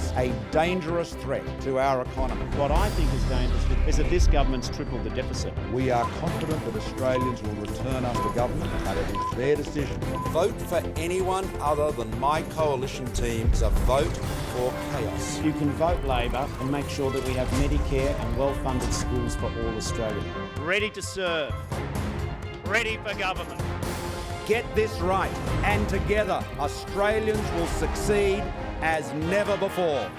represents a dangerous threat to our economy. What I think is dangerous is that this government's tripled the deficit. We are confident that Australians will return us to government, but it is their decision. Vote for anyone other than my coalition team is a vote for chaos. You can vote Labor and make sure that we have Medicare and well-funded schools for all Australians. Ready to serve. Ready for government. Get this right, and together Australians will succeed as never before.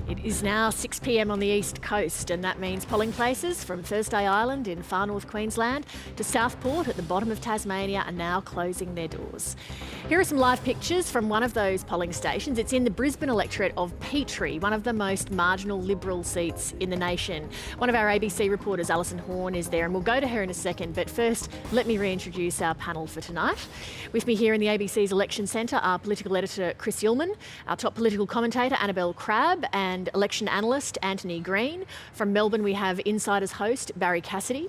It is now 6 p.m. on the East Coast, and that means polling places from Thursday Island in far north Queensland to Southport at the bottom of Tasmania are now closing their doors. Here are some live pictures from one of those polling stations. It's in the Brisbane electorate of Petrie, one of the most marginal Liberal seats in the nation. One of our ABC reporters, Alison Horn, is there, and we'll go to her in a second. But first, let me reintroduce our panel for tonight. With me here in the ABC's Election Centre are political editor Chris Ullman, our top political commentator Annabelle Crabb, and election analyst Anthony Green. From Melbourne, we have Insiders host Barry Cassidy.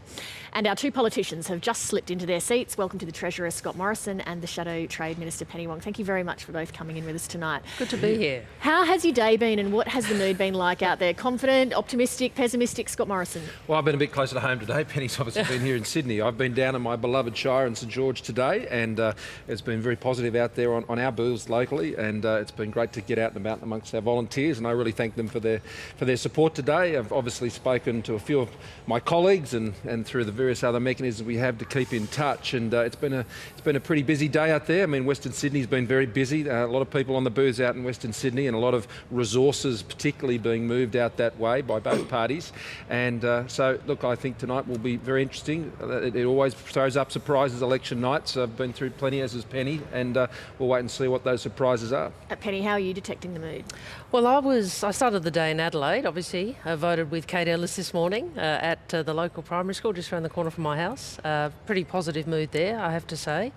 And our two politicians have just slipped into their seats. Welcome to the Treasurer Scott Morrison and the Shadow Trade Minister Penny Wong. Thank you very much for both coming in with us tonight. Good to be here. How has your day been and what has the mood been like out there? Confident, optimistic, pessimistic? Scott Morrison. Well, I've been a bit closer to home today. Penny's obviously been here in Sydney. I've been down in my beloved Shire in St George today, and it's been very positive out there on our booths locally, and it's been great to get out and about amongst our volunteers, and I really thank them for their support today. I've obviously spoken to a few of my colleagues and through the various other mechanisms we have to keep in touch, and it's been a pretty busy day out there. I mean, Western Sydney's been very busy. A lot of people on the booths out in Western Sydney, and a lot of resources particularly being moved out that way by both parties. And so, look, I think tonight will be very interesting. It always throws up surprises election nights. I've been through plenty, as has Penny, and we'll wait and see what those surprises are. Penny, how are you detecting the mood? Well, I started the day in Adelaide, obviously. I voted with Kate Ellis this morning at the local primary school just around the corner from my house. Pretty positive mood there, I have to say.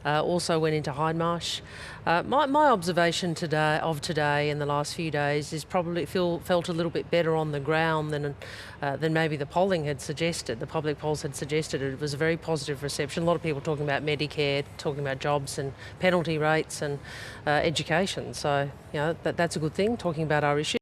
Also went into Hindmarsh. My observation today in the last few days is probably felt a little bit better on the ground than maybe the polling had suggested. The public polls had suggested it was a very positive reception. A lot of people talking about Medicare, talking about jobs and penalty rates and education. So, you know, that's a good thing, talking about our issues.